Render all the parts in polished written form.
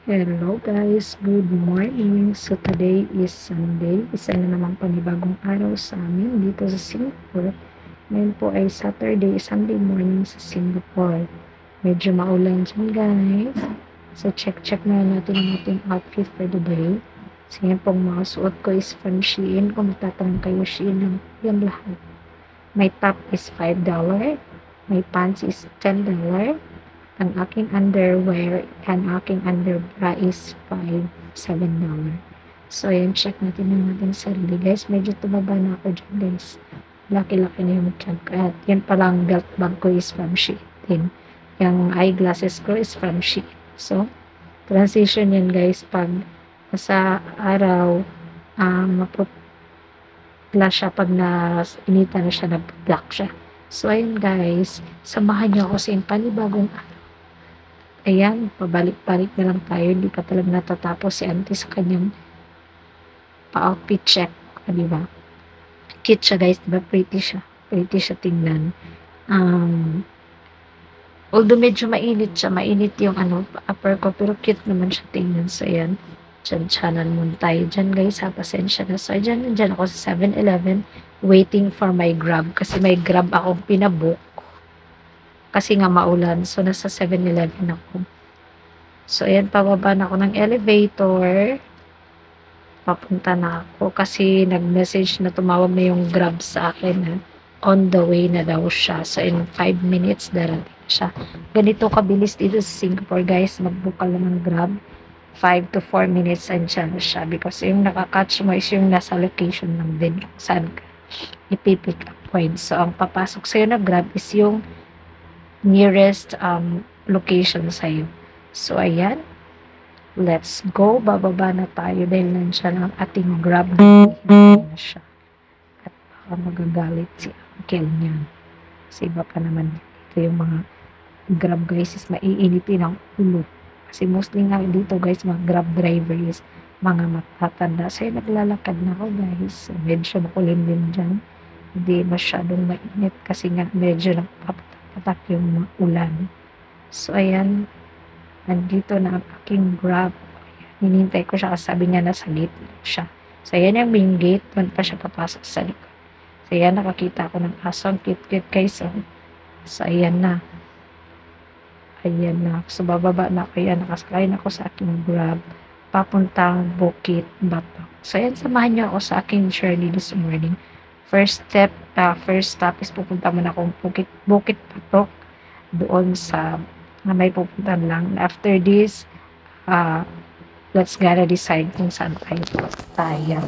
Hello guys, good morning. So today is Sunday. Isa na namang panibagong araw sa amin dito sa Singapore. Ngayon po ay Saturday, Sunday morning sa Singapore. Medyo maulan dyan guys. So check na natin ang ating outfit for the day. So yan pong mga suot ko is from Shein. Kung magtatanong kayo, Shein lang yan lahat. My top is $5. My pants is $10. Ang aking underwear and aking underbra is $7. So, ayan, check natin ang ating sarili. Guys, medyo tumaba na ako dyan, guys. Laki-laki na yung tiyan ko. At yan palang belt bag ko is from Shein. Yung eyeglasses ko is from Shein. So, transition yan, guys. Pag sa araw, maputla siya. Pag inita na siya, nag-black siya. So, ayun, guys. Samahan niyo ako sa panibagong ayan, pabalik-balik na lang tayo. Hindi pa talaga natatapos si auntie sa kanyang pa-outfit check. Di ba? Cute siya guys. Diba? Pretty siya. Pretty siya tingnan. Although medyo mainit siya. Mainit yung upper ko. Pero cute naman siya tingnan. So ayan. Diyan muna tayo. Diyan guys ha. Pasensya na. So dyan ako sa 7-Eleven waiting for my Grab. Kasi may Grab akong pinabook. Kasi nga maulan. So, nasa 7-Eleven ako. So, ayan, pababa na ako ng elevator. Papunta na ako. Kasi nag-message na tumawag na yung Grab sa akin. Ha? On the way na daw siya. So, in 5 minutes, darating siya. Ganito kabilis dito sa Singapore, guys. Mag-book ka lang ng Grab. 5 to 4 minutes, andyan na siya. Because yung nakakatch mo is yung nasa location lang din. Saan ka ipipick up point. So, ang papasok sa'yo na Grab is yung nearest location sa'yo. So, ayan. Let's go. Bababa na tayo dahil nandiyan ang ating Grab na na siya. At baka magagalit si uncle niya. Kasi iba pa naman dito yung mga Grab guys is maiinitin ang ulo. Kasi mostly nga dito guys, mga Grab drivers, mga matatanda. So, naglalakad na ako guys. So, medyo makulimlim dyan. Hindi masyadong mainit kasi nga medyo nagpapatak yung ulan. So, ayan. Nandito na ang aking Grab. Hinintay ko siya kasi sabi niya nasa gate siya. So, ayan yung main gate. Doon pa siya papasok sa likod. So, ayan. Nakakita ko ng aso. Ang cute guys. So, ayan na. Ayan na. So, bababa na ako. Ayan. Nakasakay na ako sa aking Grab. Papuntang Bukit Batok. So, ayan. Samahan niyo ako sa aking journey this morning. First stop is pupunta muna akong Bukit Batok doon sa may pupuntan lang. After this, let's gotta decide kung saan tayo.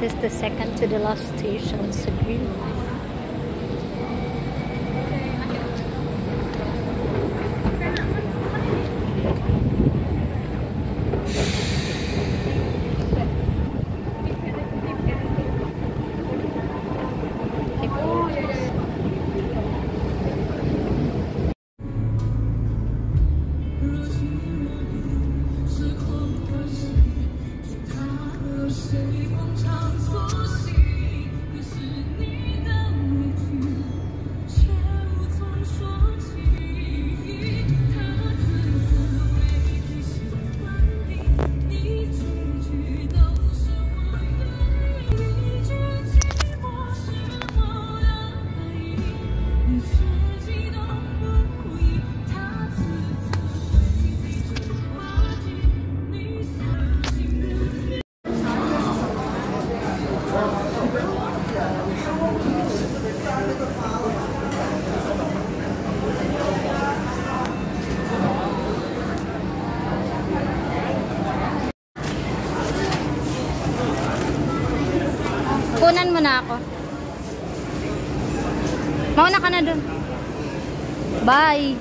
is the second to the last station sa Green Line. Kunan mo na ako. Mauna ka na dun. Bye.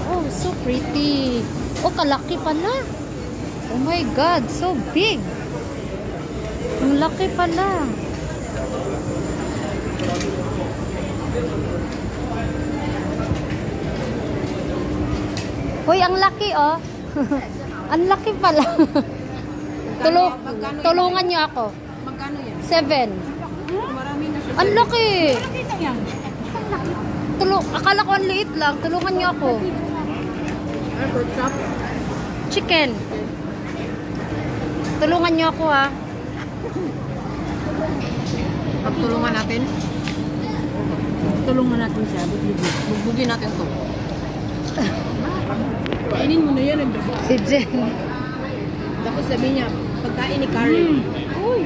Oh, so pretty. Oh, kalaki pala. Oh my God, so big. Ang laki pala. Hoy, ang laki oh. Ang laki pala. Tulungan niyo ako. Magkano yan? 7. Marami na siya. Ang laki. Nakita yan. Akala ko ang liit lang. Tulungan niyo ako. Pork chop. Chicken. Tulungan niyo ako ha. Pagtulungan natin. Tulungan natin siya. Bugbugin natin to. Kainin mo na yan. Si Jen. Tapos sabi niya, pagkain ni Karen. Uy!